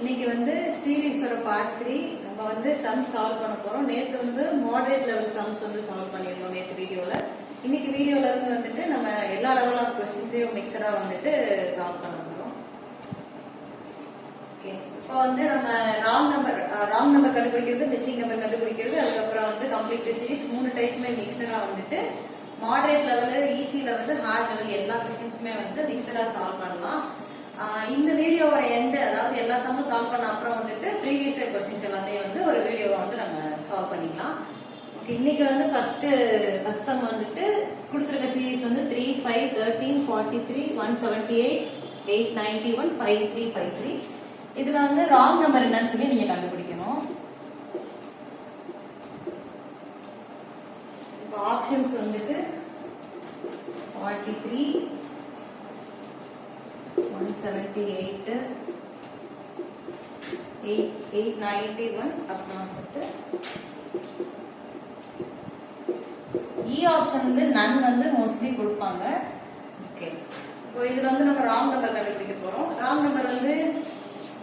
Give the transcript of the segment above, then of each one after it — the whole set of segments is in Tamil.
இன்னைக்கு வந்து சீரீஸோட பார்ட் 3 நம்ம வந்து சம் சால்வ் பண்ண போறோம். நேத்து வந்து மாடரேட் லெவல் சம்ஸ் வந்து சால்வ் பண்ணிருந்தோம் நேத்து வீடியோல. இன்னைக்கு வீடியோல இருந்து வந்துட்டு நம்ம எல்லா லெவல் ஆஃப் क्वेश्चंसையும் மிக்ஸடா வந்துட்டு சால்வ் பண்ண போறோம். ஓகே. இப்போ வந்து நம்ம ராங் நம்பர் கண்டுபிடிக்கிறது, மிஸ்ஸிங் நம்பர் கண்டுபிடிக்கிறது, அதுக்கு அப்புறம் வந்து கம்ப்ளீட் சீரிஸ் மூணு டைப்மே மிக்ஸடா வந்துட்டு moderate level, easy level, heart level எல்லா क्वेश्चंसமே வந்து மிக்ஸடா சால்வ் பண்ணலாம். இந்த வீடியோவோட எண்ட், அதாவது எல்லா சம்மும் சால்வ் பண்ண அப்புறம் வந்துட்டு ப்ரீவியஸ் இயர் क्वेश्चंस எல்லாத்தையும் வந்து ஒரு வீடியோவை வந்து நம்ம சால்வ் பண்ணிக்கலாம். ஓகே, இன்னைக்கு வந்து ஃபர்ஸ்ட் சம் வந்துட்டு கொடுத்துருக்க சீரிஸ் வந்து 3, 5, 13, 43, 178, 891, 5353. இதுல வந்து ராங் நம்பர் என்னன்னு சொல்லி நீங்க கண்டுபிடிக்கணும். இப்போ ஆப்ஷன்ஸ் வந்துட்டு 43, 178, 891, அப்புறம் வந்துட்டு இ ஆப்ஷன் வந்து நன் வந்து மோஸ்ட்லி கொடுப்பாங்க. ஓகே, இப்போ இதுல வந்து நம்ம ராங் நம்பர் கண்டுபிடிக்க போறோம். ராங் நம்பர் வந்து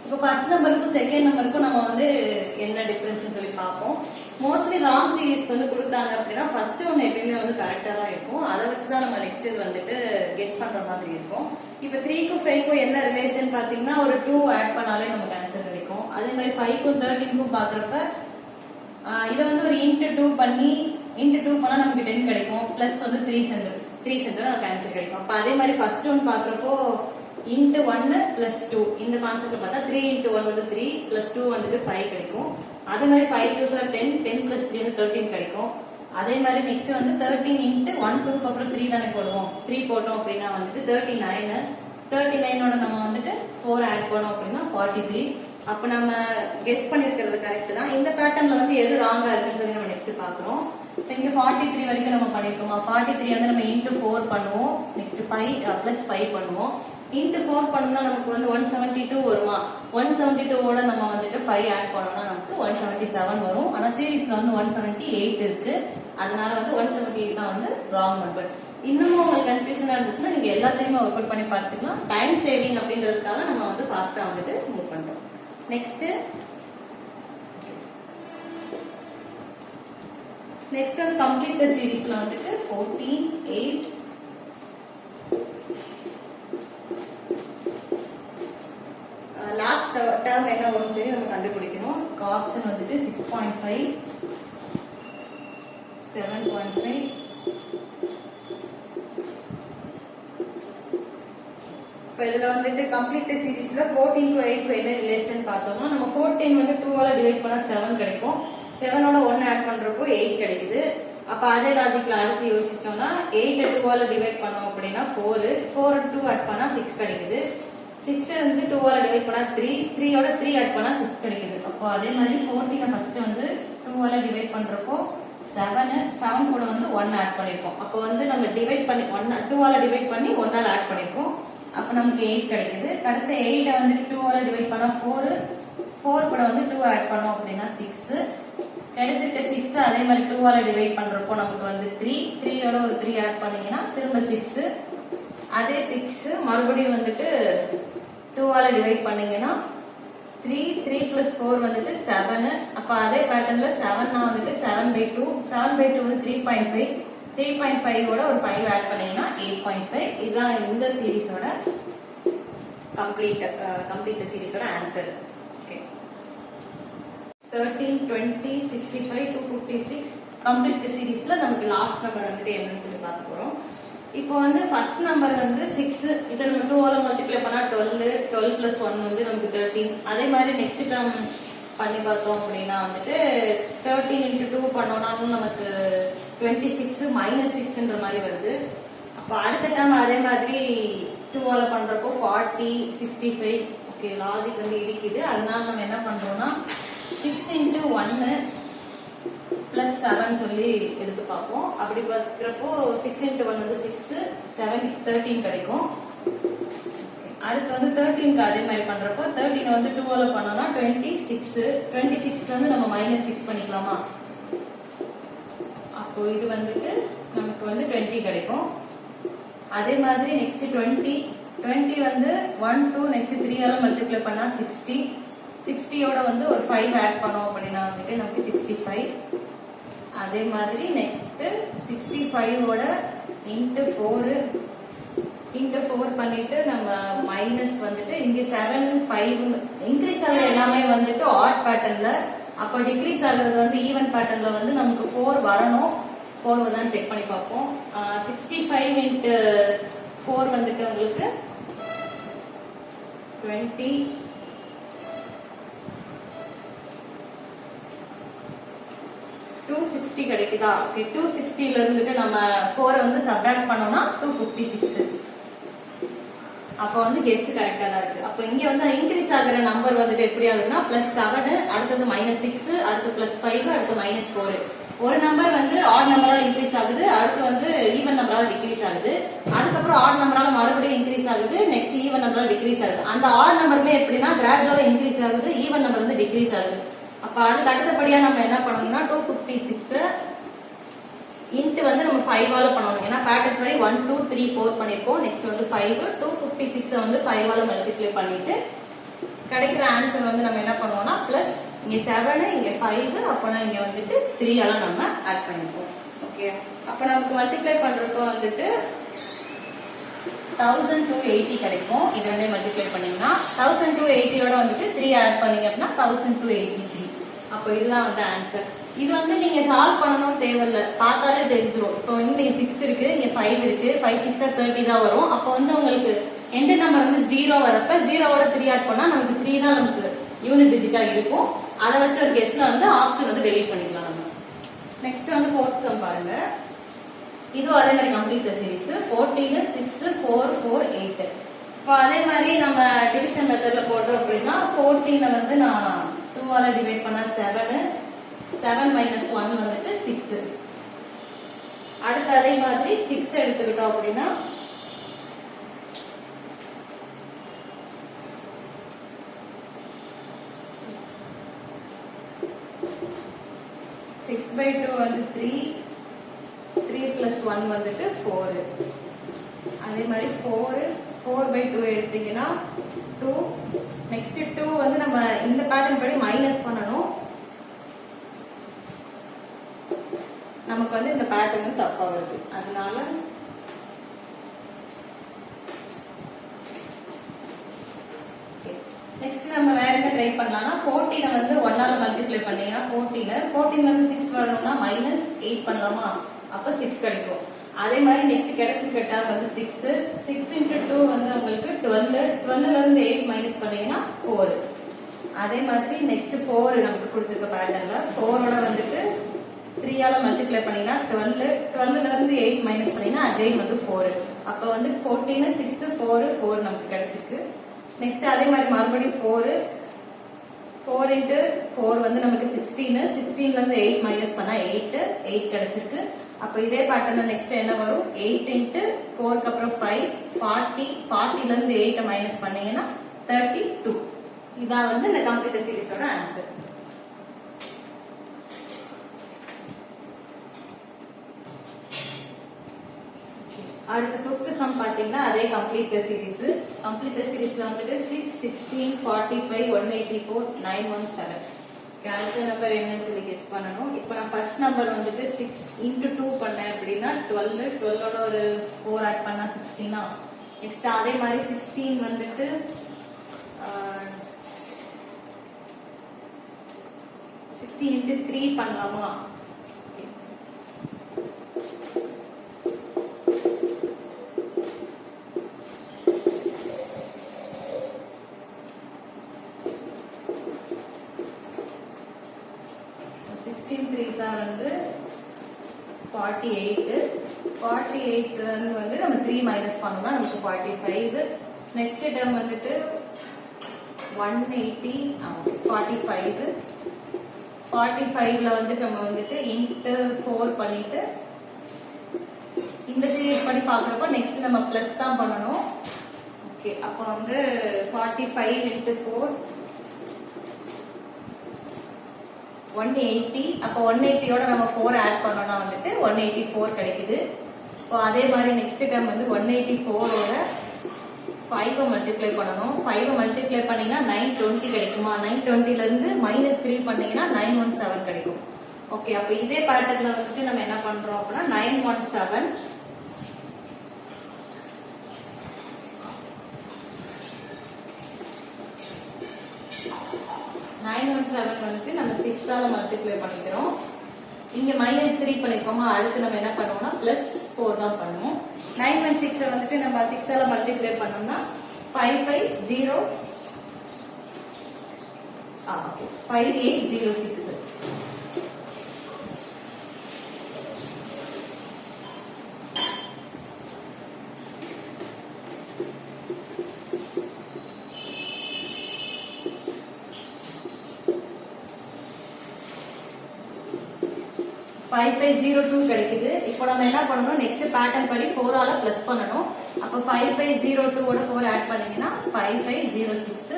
இப்போ ஃபர்ஸ்ட் நம்பருக்கும் செகண்ட் நம்பருக்கும் நம்ம வந்து என்ன டிஃபரன்ஸ் சொல்லி பார்ப்போம். மோஸ்ட்லி ராங் சீரிஸ் வந்து கொடுத்தாங்க அப்படின்னா ஃபர்ஸ்ட் ஒன்று எப்பயுமே வந்து கரெக்டா தான் இருக்கும். அதை வச்சுதான் நம்ம நெக்ஸ்ட் இது வந்துட்டு கெஸ் பண்ற மாதிரி இருக்கும். இப்போ 3க்கும் 5க்கும் என்ன ரிலேஷன் பாத்தீங்கன்னா ஒரு 2 ஆட் பண்ணாலே நமக்கு ஆன்சர் கிடைக்கும். அதே மாதிரி 5க்கும் 13க்கும் பாக்குறப்ப இதை வந்து ஒரு இன்ட்டு 2 பண்ணா நமக்கு 10 கிடைக்கும். பிளஸ் வந்து 3 செஞ்சா நமக்கு ஆன்சர் கிடைக்கும். அப்ப அதே மாதிரி ஃபர்ஸ்ட் ஒன் பாக்குறப்போ இன்ட்டு 1 பிளஸ் 2 இந்த கான்செப்ட் பார்த்தா 3 இன்ட்டு 1 வந்து 3 பிளஸ் 2 வந்துட்டு 5 கிடைக்கும். அதே மாதிரி 5 2 சார் 10, 10 பிளஸ் 3 வந்து 13 கிடைக்கும். அதே மாதிரி நெக்ஸ்ட் வந்து 13 இன்ட்டு 1 2 அப்புறம் 3 தானே போடுவோம். 3 போட்டோம் அப்படின்னா வந்துட்டு 39, 39ஓட நம்ம வந்துட்டு 4 ஆட் பண்ணோம் அப்படின்னா 43. அப்ப நம்ம கெஸ் பண்ணிருக்கிறது கரெக்ட் தான். இந்த பேட்டர்ன்ல வந்து எது ராங்கா இருக்குன்னு சொல்லி நம்ம நெக்ஸ்ட் பாக்குறோம். இங்க 43 வரைக்கும் நம்ம பண்ணிருக்கோமா? 43 வந்து நம்ம இன்ட்டு 4 பண்ணுவோம். நெக்ஸ்ட் 5 பிளஸ் 5 பண்ணுவோம். இன்ட்டு 4 பண்ணா நமக்கு வந்து 172 வருமா? 172ஓட நம்ம வந்துட்டு 5 ஆட் பண்ணோம்னா நமக்கு 177 வரும். ஆனா சீரிஸ்ல வந்து 178 இருக்கு. அதனால வந்து 178 தான் வந்து ராங் நம்பர். இன்னமும் உங்களுக்கு கன்ஃபியூஷனா இருந்துச்சுன்னா நீங்க எல்லாத்தையுமே ஒர்க் அவுட் பண்ணி பார்த்துக்கலாம். டைம் சேவிங் அப்படின்றதுக்காக நம்ம வந்து ஃபாஸ்டா வந்துட்டு மூவ் பண்றோம். நெக்ஸ்ட் வந்து கம்ப்ளீட் தி சீரிஸ்ல வந்துட்டு 14, 8, லாஸ்ட் டேர்ம் என்ன வரும்னு சொல்லி நம்ம கண்டுபிடிக்கணும். ஆப்ஷன் வந்துட்டு 6.5, 7.5, இப்போ இதுல வந்துட்டு கம்ப்ளீட் சீரிஸ்ல 14க்கும் 8க்கும் என்ன ரிலேஷன் பார்த்தோம்னா நம்ம 14 வந்து 2ஆல டிவைட் பண்ணா 7 கிடைக்கும். 7ஓட 1 ஆட் பண்றப்போ 8 கிடைக்குது. அப்ப அதே லாஜிக்ல அடுத்து யோசிச்சோம்னா 8 2ஆல டிவைட் பண்ணோம் அப்படின்னா 4, 4 2 ஆட் பண்ணா 6 கிடைக்குது. 6 வந்து 2ஆல டிவைட் பண்ணா 3, 3ஓட 3 ஆட் பண்ணா 6 கிடைக்குது. அப்போ அதே மாதிரி 14 ஃபர்ஸ்ட் வந்து 2ஆல டிவைட் பண்றப்போ 7 கூட வந்து 1 ஆட் பண்ணிருக்கோம். அப்போ வந்து நம்ம டிவைட் பண்ணி 2ஆல டிவைட் பண்ணி 1ஆல ஆட் பண்ணிருக்கோம். அப்ப நமக்கு 8 கிடைக்குது. கிடைச்ச 8 வந்து 2ஆல டிவைட் பண்ணா 4 கூட வந்து 2 ஆட் பண்ணோம் அப்படின்னா 6 கிடைச்சிட்ட. 6 அதே மாதிரி 2ஆல டிவைட் பண்றப்போ நமக்கு வந்து 3ஓட ஒரு 3 ஆட் பண்ணீங்கன்னா திரும்ப 6. அதே 6 மறுபடியும் வந்துட்டு 2ஆல டிவைட் பண்ணீங்கன்னா 3 plus 4 வந்துட்டு 7. அப்ப அதே பேட்டர்ன்ல 7 வந்துட்டு 7/2 வந்து 3.5, 3.5ஓட ஒரு 5 ஆட் பண்ணீங்கன்னா 8.5. இதுதான் இந்த சீரிஸோட கம்ப்ளீட் சீரிஸோட ஆன்சர். ஓகே, 13, 20, 65, 256 கம்ப்ளீட் சீரிஸ்ல நமக்கு லாஸ்ட் நம்பர் வந்துட்டு என்னன்னு சொல்லி பார்க்க போறோம். இப்போ வந்து ஃபர்ஸ்ட் நம்பர் வந்து 6, இதை நம்ம 2ஆல மல்டிப்ளை பண்ணா 12 plus 1 வந்து நமக்கு 13. அதே மாதிரி நெக்ஸ்ட் டேர்ம் பண்ணி பார்த்தோம் அப்படின்னா வந்துட்டு 13 into 2 பண்ணோம்னாலும் நமக்கு 26 -6ன்ற மாதிரி வருது. அப்போ அடுத்த டேர்ம் அதே மாதிரி 2ஆல பண்றப்போ 40, 65. ஓகே, லாஜிக் வந்து இடிக்குது. அதனால நம்ம என்ன பண்றோம்னா 6 into 1 plus 7 சொல்லி எடுத்து பார்ப்போம். அப்படி பார்க்கிறப்போ 6 into 1 வந்து 6, 7 13 கிடைக்கும். அடுத்து வந்து 13க்கு அதே மாதிரி பண்றப்போ 13 வந்து 2ஆல பண்ணோம்னா 26, 26 வந்து நம்ம -6 பண்ணிக்கலாமா? அப்போ இது வந்துட்டு நமக்கு வந்து 20 கிடைக்கும். அதே மாதிரி நெக்ஸ்ட் 20 வந்து 1 2 நெக்ஸ்ட் 3 ஆல மல்டிப்ளை பண்ணா 60. 60யோட வந்து ஒரு 5 ஆட் பண்ணோம் அப்படின்னா வந்துட்டு நமக்கு 65. அதே மாதிரி நெக்ஸ்ட் 65ஓட இன்ட்டு 4 பண்ணிட்டு நம்ம மைனஸ் வந்துட்டு இங்க 7 5 இன்க்ரீஸ் ஆகுற எல்லாமே வந்துட்டு ஆட் பேட்டர்ன்ல, அப்போ டிக்ரீஸ் ஆகுறது வந்து ஈவன் பேட்டர்ன்ல வந்து நமக்கு 4 வரணும். 4 வருதான்னு செக் பண்ணி பார்ப்போம். 65 இன்ட்டு 4 வந்துட்டு உங்களுக்கு 20. 260 கிடைக்குதா? ஓகே, 260ல இருந்துட்டு நம்ம 4 வந்து சப்ட்ராக்ட் பண்ணோம்னா 256. அப்போ வந்து கெஸ் கரெக்டா தான் இருக்கு. அப்போ இங்க வந்து இன்க்ரீஸ் ஆகுற நம்பர் வந்துட்டு எப்படி ஆகுதுன்னா +7, அடுத்தது -6, அடுத்து +5, அடுத்து -4. ஒரு நம்பர் வந்து ஆட் நம்பரால இன்க்ரீஸ் ஆகுது, அடுத்து வந்து ஈவன் நம்பரால டிக்ரீஸ் ஆகுது, அதுக்கப்புறம் ஆட் நம்பரால மறுபடியும் இன்க்ரீஸ் ஆகுது, நெக்ஸ்ட் ஈவன் நம்பரால டிக்ரீஸ் ஆகுது. அந்த ஆட் நம்பருமே எப்படின்னா கிராஜுவலா இன்க்ரீஸ் ஆகுது, ஈவன் நம்பர் வந்து டிக்ரீஸ் ஆகுது. அப்ப அதுக்கு அடுத்தபடியா நம்ம என்ன பண்ணணும்னா 256 இன்ட்டு வந்து நம்ம 5ஆல பண்ணணும். ஏன்னா பேட்டர்ன் படி 1 2 3 4 பண்ணிருக்கோம். நெக்ஸ்ட் வந்து 5. 256 வந்து 5ஆல மல்டிப்ளை பண்ணிட்டு கிடைக்கிற ஆன்சர் வந்து நம்ம என்ன பண்ணுவோம்னா பிளஸ் இங்க 7 இங்க 5, அப்பனா இங்க வந்துட்டு 3ஆல நம்ம ஆட் பண்ணிப்போம். ஓகே, அப்ப நமக்கு மல்டிப்ளை பண்றப்போ வந்துட்டு 1280 கிடைக்கும். இது ரெண்டையும் மல்டிப்ளை பண்ணீங்கன்னா 1280யோட வந்துட்டு 3 ஆட் பண்ணீங்க அப்படின்னா 1283. அப்போ இதுதான் வந்து ஆன்சர். இது வந்து நீங்க சால்வ் பண்ணணும் தேவையில்ல, பார்த்தாலே தெரிஞ்சிடும். இப்போ வந்து 6 இருக்கு, இங்க 5 இருக்கு, 5 6 30 தான் வரும். அப்போ வந்து உங்களுக்கு எண்ட் நம்பர் வந்து 0 வரப்ப 0வோட 3 ஆட் பண்ணா நமக்கு 3 தான் நமக்கு யூனிட் டிஜிட்டா இருக்கும். அதை வச்சு ஒரு கெஸ்ட்ல வந்து ஆப்ஷன் வந்து டெலீட் பண்ணிக்கலாம் நம்ம. நெக்ஸ்ட் வந்து 4th சம் பாருங்க. இது அதே மாதிரி கம்ப்ளீட் சீரிஸ் 14 6 4 4 8. இப்போ அதே மாதிரி நம்ம டிவிஷன் மெத்தட்ல போடுறோம் அப்படின்னா 14 வந்து நான் 2ஆல டிவைட் பண்ணா 7, 7 - 1 வந்துட்டு 6. அடுத்து அதே மாதிரி 6 எடுத்துக்கிட்டோம் அப்படின்னா 6/2 வந்து 3 + 1 வந்துட்டு 4. அதே மாதிரி 4/2 எடுத்தீங்கன்னா 2. நெக்ஸ்ட் 2 வந்து நம்ம இந்த பேட்டர்ன் படி மைனஸ் பண்ணணும். நமக்கு வந்து இந்த பேட்டர்ன் தப்பா வருது, அதனால நெக்ஸ்ட் நம்ம வேற என்ன ட்ரை பண்ணலாம்னா 14 வந்து 1ஆல மல்டிப்ளை பண்ணீங்கன்னா 14 வந்து 6 வரணும்னா -8 பண்ணலாமா? அப்ப 6 கிடைக்கும். அதே மாதிரி நெக்ஸ்ட் கிடைச்சிருக்க டேர்ம் வந்து 6 × 2 வந்து உங்களுக்கு 12ல இருந்து 8 மைனஸ் பண்ணீங்கன்னா 4. அதே மாதிரி நெக்ஸ்ட் 4 நமக்கு கொடுத்திருக்க பேட்டர்ன்ல 4ஓட வந்துட்டு 3ஆல மல்டிப்ளை பண்ணீங்கன்னா 12ல இருந்து 8 மைனஸ் பண்ணீங்கன்னா அகைன் வந்து 4. அப்ப வந்து 14 6 4 4 நமக்கு கிடைச்சிருக்கு. நெக்ஸ்ட் அதே மாதிரி மறுபடியும் 4 × 4 வந்து நமக்கு 16ல இருந்து 8 மைனஸ் பண்ணா 8 கிடைச்சிருக்கு. அப்ப இதே பேட்டர்ன்ல நெக்ஸ்ட் என்ன வரும்? 8 × 4க்கு அப்புறம் 5 40ல இருந்து 8 மைனஸ் பண்ணீங்கன்னா 32. இதான் வந்து இந்த கம்ப்ளீட் சீரிஸோட ஆன்சர். அடுத்து 5th சம் பாத்தீங்கன்னா அதே கம்ப்ளீட் சீரிஸ். கம்ப்ளீட் சீரிஸ்ல வந்துட்டு 6 16 45 184 917. அடுத்த நம்பர் என்னன்னு சொல்லி கெஸ் பண்ணணும். இப்போ நான் ஃபர்ஸ்ட் நம்பர் வந்துட்டு 6 × 2 பண்ணேன் அப்படின்னா 12ஓட ஒரு 4 ஆட் பண்ணா 16. நெக்ஸ்ட் அதே மாதிரி 16 வந்துட்டு 16 × 3 பண்ணலாமா? வந்து 48 வந்து நம்ம 3 மைனஸ் பண்ணோம்னா நமக்கு 45. நெக்ஸ்ட் டேர்ம் வந்துட்டு 180 45ல வந்து நம்ம வந்துட்டு இன்ட்டு 4 பண்ணிட்டு இந்த சீரிஸ் படி பார்க்குறப்ப நெக்ஸ்ட் நம்ம பிளஸ் தான் பண்ணணும். ஓகே, அப்போ வந்து 45 × 4 180. அப்போ 180யோட நம்ம 4 ஆட் பண்ணோம்னா வந்துட்டு 184 கிடைக்குது. இப்போ அதே மாதிரி நெக்ஸ்ட் டேர்ம் வந்து 184ஓட 5 மல்டிப்ளை பண்ணணும். 5 மல்டிப்ளை பண்ணீங்கன்னா 920 கிடைக்குமா? 920ல இருந்து -3 பண்ணீங்கன்னா 917 கிடைக்கும். ஓகே, அப்ப இதே பேட்டர்ன்ல வந்துட்டு நம்ம என்ன பண்றோம் அப்படின்னா 917 வந்துட்டு நம்ம 6 ஆல மல்டிப்ளை பண்ணிக்கிறோம். இங்க -3 பண்ணிக்கோமா. அடுத்து நம்ம என்ன பண்ணுவோம்னா +4 தான் பண்ணுவோம். 916 வந்துட்டு நம்ம 6 ஆல மல்டிப்ளை பண்ணோம்னா 5806. Five 5502 கிடைக்குது. இப்போ நம்ம என்ன பண்ணணும், நெக்ஸ்ட் பேட்டர்ன் படி 4 ஆல பிளஸ் பண்ணணும். அப்ப 5502 ஓட 4 ஆட் பண்ணீங்கன்னா 5506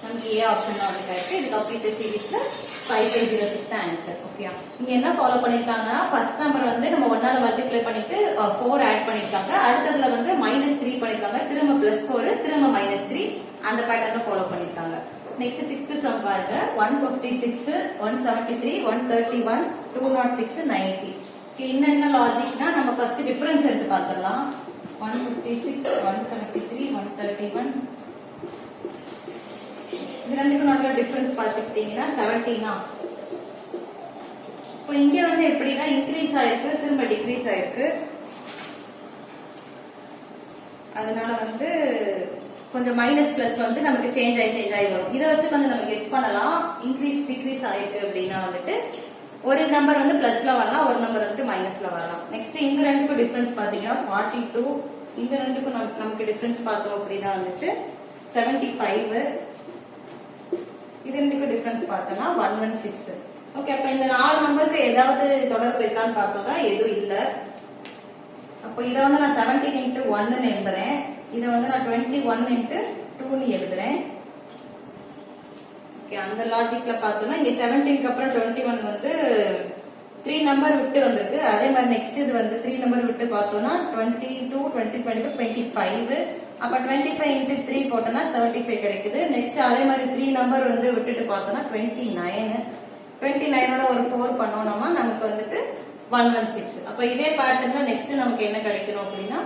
நமக்கு ஏ ஆப்ஷன் தான் கிடைச்சு. இது கம்ப்ளீட் சீரிஸ்ல 5506 தான் ஆன்சர். ஓகே, இங்க என்ன ஃபாலோ பண்ணிருக்காங்கன்னா ஃபர்ஸ்ட் நம்பர் வந்து நம்ம 1 ஆல மல்டிப்ளை பண்ணிட்டு 4 ஆட் பண்ணிருக்காங்க. அடுத்ததுல வந்து -3 பண்ணிருக்காங்க. திரும்ப +4 திரும்ப -3 அந்த பேட்டர்னை ஃபாலோ பண்ணிருக்காங்க. நெக்ஸ்ட் 6th சம் பாருங்க. 156 173 131 206 90. என்னென்ன லாஜிக்னா நம்ம ஃபர்ஸ்ட் டிஃபரன்ஸ் எடுத்து பார்த்துடலாம். 156 173 131 இது ரெண்டுக்கும் நல்ல டிஃபரன்ஸ் பார்த்துக்கிட்டீங்கன்னா 17. இப்போ இங்க வந்து எப்படின்னா இன்க்ரீஸ் ஆயிருக்கு திரும்ப டிக்ரீஸ் ஆயிருக்கு. அதனால வந்து கொஞ்சம் மைனஸ் பிளஸ் வந்து நமக்கு சேஞ்ச் ஆகி வரும். இதை வச்சு வந்து நம்ம கெஸ் பண்ணலாம். இன்க்ரீஸ் டிக்ரீஸ் ஆயிருக்கு அப்படின்னா வந்துட்டு ஒரு நம்பர் வந்து பிளஸ்ல வரலாம், ஒரு நம்பர் வந்து மைனஸ்ல வரலாம். நெக்ஸ்ட் இந்த ரெண்டுக்கும் டிஃபரன்ஸ் பாத்தீங்கன்னா 42. இந்த ரெண்டுக்கும் நமக்கு டிஃபரன்ஸ் பார்த்தோம் அப்படின்னா வந்துட்டு 75. இது ரெண்டுக்கும் டிஃபரன்ஸ் பார்த்தோம்னா 116. ஓகே, அப்ப இந்த 4 நம்பருக்கு ஏதாவது தொடர்பு இருக்கான்னு பார்த்தோம்னா எதுவும் இல்ல. அப்போ இதை வந்து நான் 17 into 1 எழுதுறேன். இதை வந்து நான் 21 into 2 எழுதுறேன். ஓகே, அந்த லாஜிக்ல பார்த்தோம்னா இங்க 17க்கு அப்புறம் 21 வந்து 3 நம்பர் விட்டு வந்திருக்கு. அதே மாதிரி நெக்ஸ்ட் இது வந்து 3 நம்பர் விட்டு பார்த்தோம்னா 22 20 22 25. அப்ப 25 into 3 போட்டோம்னா 75 கிடைக்குது. நெக்ஸ்ட் அதே மாதிரி 3 நம்பர் வந்து விட்டுட்டு பார்த்தோம்னா 29. 29ஓட ஒரு 4 பண்ணோம்னா நமக்கு வந்துட்டு 116. அப்ப இதே பேட்டர்ன்ல நெக்ஸ்ட் நமக்கு என்ன கிடைக்கணும் அப்படின்னா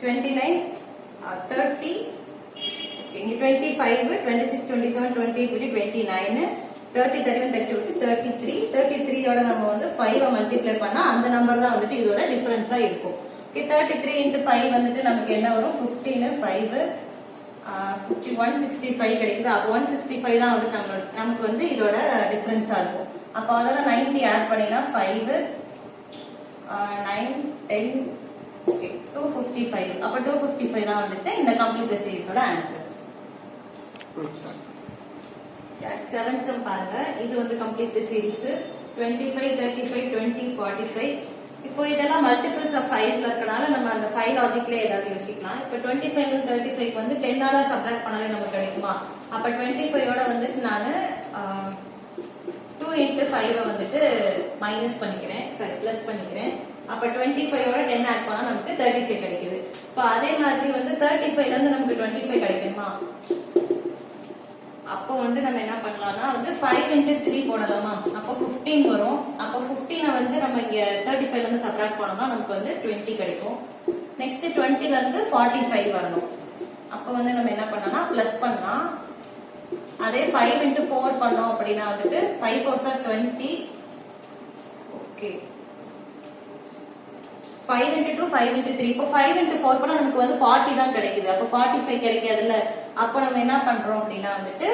29 30 இங்க 25 26 27 28 29 30 31 32 33 33ஓட நம்ம வந்து 5 மல்டிப்ளை பண்ணா அந்த நம்பர் தான் வந்துட்டு இதோட டிஃபரன்ஸா இருக்கும். ஓகே, 33 into 5 வந்துட்டு நமக்கு என்ன வரும் 15 5 165 கிடைக்குது. அப்ப 165 தான் வந்து நமக்கு வந்து இதோட டிஃபரன்ஸா இருக்கும். அப்ப அதோட 90 ஆட் பண்ணினா 5 9 10 ஓகே 255. அப்ப 255 தான் வந்துட்டு இந்த கம்ப்ளீட் சீரிஸோட ஆன்சர். 7 சம் பாருங்க. இது வந்து கம்ப்ளீட் சீரிஸ் 25 35 20 45. இப்போ இதெல்லாம் மல்டிபிள்ஸ் ஆஃப் 5ல இருக்கனால நம்ம அந்த 5 லாஜிக்ல ஏதாவது யோசிக்கலாம். இப்போ 25 35 வந்து 10 ஆல சப்ட்ராக்ட் பண்ணாலே நமக்கு கிடைக்குமா? அப்ப 25ஓட வந்துட்டு நான் 2 into 5 வந்துட்டு மைனஸ் பண்ணிக்கிறேன், சாரி பிளஸ் பண்ணிக்கிறேன். அப்ப 25ஓட 10 ஆட் பண்ணா நமக்கு 35 கிடைக்குது. சோ அதே மாதிரி வந்து 35ல இருந்து நமக்கு 25 கிடைக்குமா? அப்போ வந்து நம்ம என்ன பண்ணலாம்னா வந்து 5 into 3 போடலாமா? அப்போ 15 வரும். அப்போ 15 வந்து நம்ம இங்க 35ல இருந்து சப்ட்ராக்ட் பண்ணோம்னா நமக்கு வந்து 20 கிடைக்கும். நெக்ஸ்ட் 20ல இருந்து 45 வரணும். அப்போ வந்து நம்ம என்ன பண்ணலாம் பிளஸ் பண்ணலாம். அதே 5 into 4 பண்ணோம் அப்படின்னா வந்துட்டு 5 4s are 20. Okay, 5 into 2 5 into 3. இப்போ 5 into 4 பண்ணா நமக்கு வந்து 40 தான் கிடைக்குது. அப்போ 45 கிடைக்காதுல்ல. அப்போ நம்ம என்ன பண்றோம் அப்படின்னா வந்துட்டு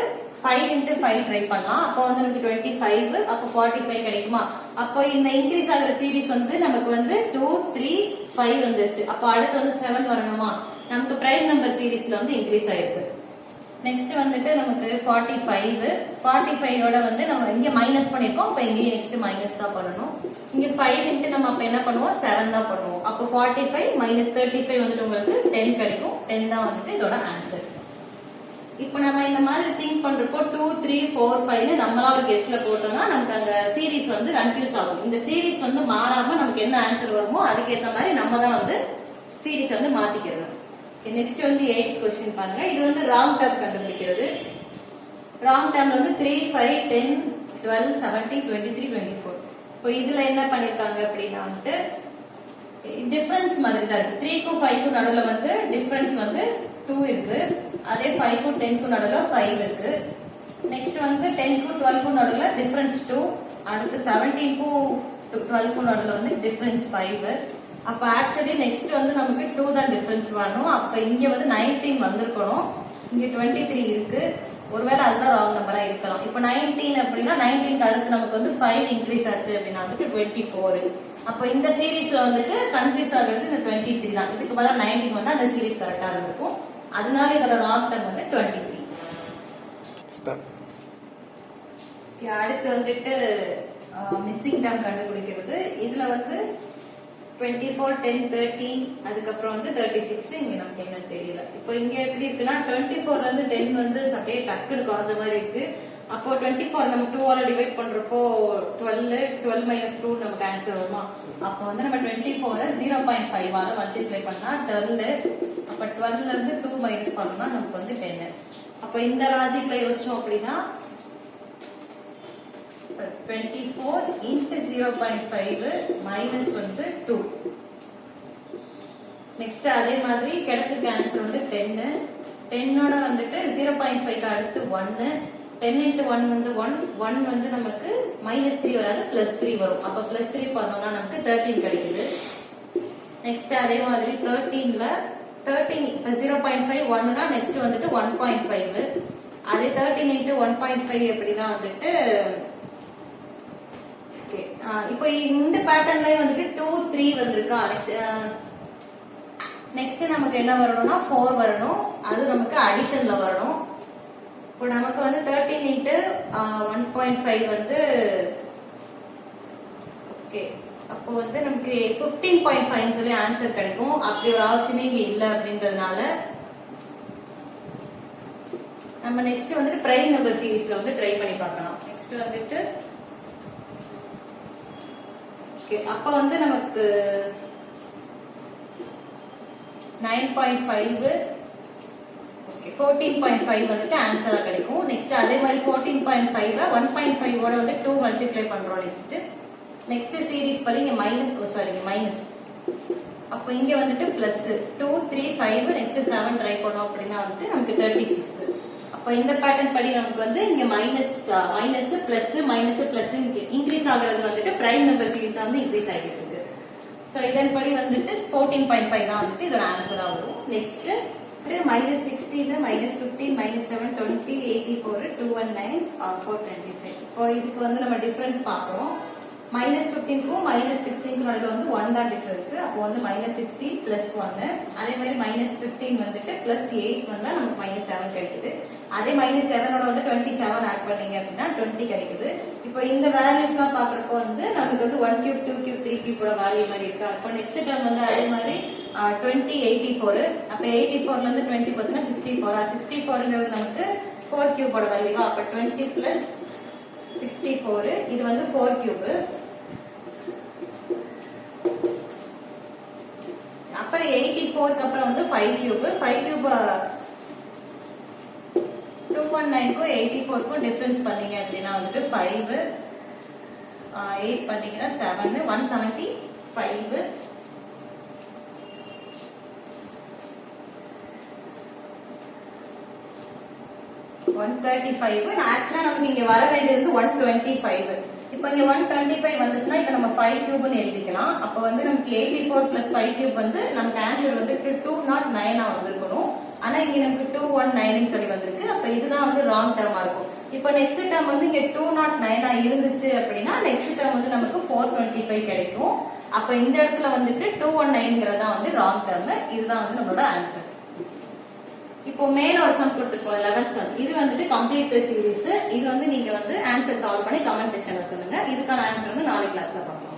5 into 5 ட்ரை பண்ணலாம். அப்போ வந்து நமக்கு 25 அப்போ 45 கிடைக்குமா? அப்போ இந்த இன்க்ரீஸ் ஆகிற சீரிஸ் வந்து நமக்கு வந்து 2 3 5 வந்துருச்சு. அப்போ அடுத்து வந்து 7 வரணுமா? நமக்கு பிரைம் நம்பர் சீரிஸ்ல வந்து இன்க்ரீஸ் ஆயிருக்கு. நெக்ஸ்ட் வந்துட்டு நமக்கு 45ஓட வந்து நம்ம இங்க மைனஸ் பண்ணிருக்கோம். அப்ப இங்க நெக்ஸ்ட் மைனஸ் தான் பண்ணணும். இங்க 5 into நம்ம அப்ப என்ன பண்ணுவோம் 7 தான் பண்ணுவோம். அப்போ 45 - 35 வந்துட்டு உங்களுக்கு 10 கிடைக்கும். 10 தான் வந்துட்டு இதோட ஆன்சர். இப்போ நம்ம இந்த மாதிரி திங்க் பண்றப்போ 2 3 4 5 நம்மளா ஒரு கெஸ்ல போட்டோம்னா நமக்கு அந்த சீரிஸ் வந்து கன்ஃபியூஸ் ஆகும். இந்த சீரிஸ் வந்து மாறாம நமக்கு என்ன ஆன்சர் வருமோ அதுக்கு ஏத்த மாதிரி நம்ம தான் வந்து சீரிஸ் வந்து மாத்திக்கிறோம். நெக்ஸ்ட் வந்து 8th கொஸ்டின் பாருங்க. இது வந்து ராங் டேர்ம் கண்டுபிடிக்கிறது. ராங் டேர்ம் வந்து 3, 5, 10, 12, 17, 23, 24. இப்போ இதுல என்ன பண்ணிருக்காங்க அப்படின்னா வந்து டிஃபரன்ஸ் மாதிரி தான் இருக்கு. 3 க்கும் 5 க்கும் நடுவுல வந்து டிஃபரன்ஸ் வந்து 2 இருக்கு. அதே 5 க்கும் 10 க்கும் நடுவுல 5 இருக்கு. நெக்ஸ்ட் வந்து 10 க்கும் 12 க்கும் நடுவுல டிஃபரன்ஸ் 2. அடுத்து 17 க்கும் 12 க்கும் நடுவுல வந்து டிஃபரன்ஸ் 5. அப்ப ஆக்சுவலி நெக்ஸ்ட் வந்து நமக்கு 2 தான் டிஃபரன்ஸ் வரணும். அப்ப இங்க வந்து 19 வந்திருக்கணும். இங்க 23 இருக்கு. ஒருவேளை அதுதான் ராங் நம்பரா இருக்கலாம். இப்போ 19 அப்படின்னா 19க்கு அடுத்து நமக்கு வந்து 5 இன்க்ரீஸ் ஆச்சு அப்படின்னா வந்து 24. அப்போ இந்த சீரீஸ்ல வந்துட்டு கன்ஃபியூஸ் ஆகுறது இந்த 23 தான். இதுக்கு பதிலா 19 வந்தா அந்த சீரீஸ் கரெக்டா இருக்கும். அதனால இதோட ராங் டேர்ம் வந்து 23. அடுத்து வந்துட்டு மிஸ்ஸிங் டேர்ம் கண்டுபிடிக்கிறது. இதுல வந்து 24, 10, 13 அதுக்கப்புறம் வந்து 36 இங்க நமக்கு என்ன தெரியல. இப்போ இங்க எப்படி இருக்குன்னா 24ல இருந்து 10 வந்து அப்படியே டக்குனு குறைஞ்ச மாதிரி இருக்கு. அப்போ 24 நம்ம 2 ஆல டிவைட் பண்றப்போ 12 minus 2 நமக்கு ஆன்சர் வருமா? அப்போ வந்து நம்ம 24 0.5 ஆல மல்டிப்ளை பண்ணா 12. அப்ப 12ல இருந்து 2 மைனஸ் பண்ணா நமக்கு வந்து 10. அப்ப இந்த லாஜிக்ல யோசிச்சோம் அப்படின்னா 24 into 0.5 minus வந்து 2. நெக்ஸ்ட் அதே மாதிரி கிடைச்சிருக்க ஆன்சர் வந்து 10. 10ஓட வந்துட்டு 0.5க்கு அடுத்து 1. 10 into 1 வந்து 1. 1 வந்து நமக்கு -3 வராது, +3 வரும். அப்ப +3 பண்ணோம்னா நமக்கு 13 கிடைக்குது. நெக்ஸ்ட் அதே மாதிரி 13ல 13 0.5 1னா நெக்ஸ்ட் வந்துட்டு 1.5. அதே 13 into 1.5 எப்படின்னா வந்துட்டு இப்போ இந்த பேட்டர்ன்ல வந்துட்டு 2, 3 வந்திருக்கா. நெக்ஸ்ட் நமக்கு என்ன வரணும்னா 4 வரணும். அது நமக்கு அடிஷன்ல வரணும். இப்போ நமக்கு வந்து 13 into 1.5 வந்து ஓகே. அப்போ வந்து நமக்கு 15.5 சொல்லி ஆன்சர் கிடைக்கும். அப்படி ஒரு ஆப்ஷனே இங்க இல்ல அப்படின்றதுனால நம்ம நெக்ஸ்ட் வந்துட்டு பிரைம் நம்பர் சீரிஸ்ல வந்து ட்ரை பண்ணி பார்க்கலாம். நெக்ஸ்ட் வந்துட்டு அப்ப வந்து நமக்கு 9.5 14.5 வந்துட்டு ஆன்சரா கிடைக்கும். நெக்ஸ்ட் அதே மாதிரி 14.5 1.5 ஓட வந்து 2 மல்டிப்ளை பண்றோம். நெக்ஸ்ட் சீரிஸ் படி இங்க மைனஸ். அப்ப இங்க வந்துட்டு பிளஸ் 2, 3, 5 நெக்ஸ்ட் 7 ட்ரை பண்ணோம் அப்படின்னா வந்து நமக்கு 36. அப்ப இந்த பேட்டர்ன் படி நமக்கு வந்து இங்க மைனஸ் பிளஸ் இன்க்ரீஸ் ஆகிறது வந்துட்டு பிரைம் நம்பர் சீரிஸ் வந்து இன்க்ரீஸ் ஆகிட்டு இருக்கு. சோ இதன் படி வந்துட்டு 14.5 தான் வந்துட்டு இதோட ஆன்சரா வரும். நெக்ஸ்ட் -16 -15 -7 20 84 219 425. இப்போ இதுக்கு வந்து நம்ம டிஃபரன்ஸ் பார்க்கறோம். -15க்கும் -16க்கும் நடுவுல வந்து 1 தான் டிஃபரன்ஸ். அப்போ வந்து -16 + 1. அதே மாதிரி -15 வந்துட்டு +8 வந்தா நமக்கு -7 கிடைக்குது. அதே -7ஓட வந்து 27 ஆட் பண்ணீங்க அப்படின்னா 20 கிடைக்குது. இப்போ இந்த வேல்யூஸ்லாம் பார்க்கறப்போ வந்து நமக்கு வந்து 1 cube 2 cube 3 cube ஓட வேல்யூ மாதிரி இருக்கு. அப்போ நெக்ஸ்ட் டேர்ம் வந்து அதே மாதிரி 20 84. அப்ப 84ல இருந்து 20 போச்சுன்னா 64. 64ங்கிறது நமக்கு 4 cube ஓட வேல்யூ. அப்ப 20 + 64 இது வந்து 4 cube. அப்புறம் 84க்கு அப்புறம் வந்து 5 cube. 5 cube 219க்கும் 84க்கும் டிஃபரன்ஸ் பண்ணீங்க அப்படின்னா வந்துட்டு 5 8 பண்ணீங்கன்னா 7 175 135. ஆக்சுவலா நமக்கு இங்க வர வேண்டியது 125. இப்போ இங்க 125 வந்துச்சுன்னா இப்போ நம்ம 5 cube னு எழுதிக்கலாம். அப்ப வந்து நமக்கு 84 + 5 cube வந்து நமக்கு ஆன்சர் வந்து 209 ஆ வந்திருக்கணும். ஆனா இங்க நமக்கு 219 னு சொல்லி வந்திருக்கு. அப்ப இதுதான் வந்து ராங் டேர்மா இருக்கும். இப்போ நெக்ஸ்ட் டேர்ம் வந்து இங்க 209 ஆ இருந்துச்சு அப்படின்னா நெக்ஸ்ட் டேர்ம் வந்து நமக்கு 425 கிடைக்கும். அப்ப இந்த இடத்துல வந்துட்டு 219ங்கறத வந்து ராங் டேர்ம். இதுதான் வந்து நம்மளோட ஆன்சர். இப்போ மேல ஒரு சம் கொடுத்துருக்கோம் 11th சம். இது வந்துட்டு கம்ப்ளீட் தி சீரிஸ். இது வந்து நீங்க வந்து ஆன்சர் சால்வ் பண்ணி கமெண்ட் செக்ஷன்ல சொல்லுங்க. இதுக்கான ஆன்சர் வந்து நாளைக்கு கிளாஸ்ல பார்க்கலாம்.